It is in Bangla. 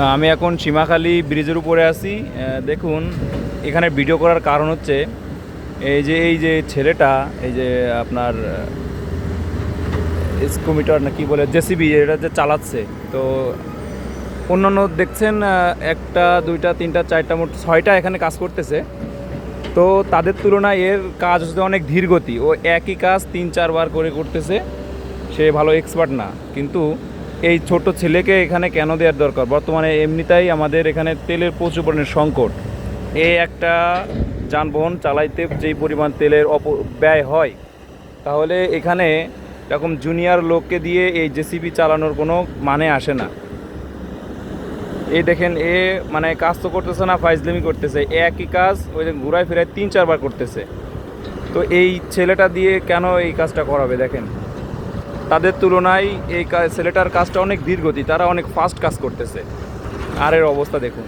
আমি এখন সীমাখালী ব্রিজের উপরে আছি। দেখুন, এখানে ভিডিও করার কারণ হচ্ছে এই যে ছেলেটা, এই যে আপনার স্কুমিটার না কি বলে, জেসিবি, এটা যে চালাচ্ছে। তো অন্যান্য দেখছেন একটা দুইটা তিনটা চারটা মোট ছয়টা এখানে কাজ করতেছে। তো তাদের তুলনায় এর কাজ হচ্ছে অনেক ধীর গতি। ও একই কাজ 3-4 বার করে করতেছে। সে ভালো এক্সপার্ট না, কিন্তু এই ছোট ছেলেকে এখানে কেন দেওয়ার দরকার? বর্তমানে এমনিতেই আমাদের এখানে তেলের প্রচুর পরিমাণে সংকট। এই একটা যানবাহন চালাইতে যেই পরিমাণ তেলের ব্যয় হয়, তাহলে এখানে এরকম জুনিয়র লোককে দিয়ে এই জেসিবি চালানোর কোনো মানে আসে না। এই দেখেন, মানে কাজ তো করতেছে না, ফাইজলামি করতেছে। একই কাজ ওই যে ঘুরায় ফেরায় 3-4 বার করতেছে। তো এই ছেলেটা দিয়ে কেন এই কাজটা করাবে? দেখেন, তাদের তুলনায় এই ছেলেটার কাজটা অনেক ধীর গতি, তারা অনেক ফাস্ট কাজ করতেছে। আর এর অবস্থা দেখুন।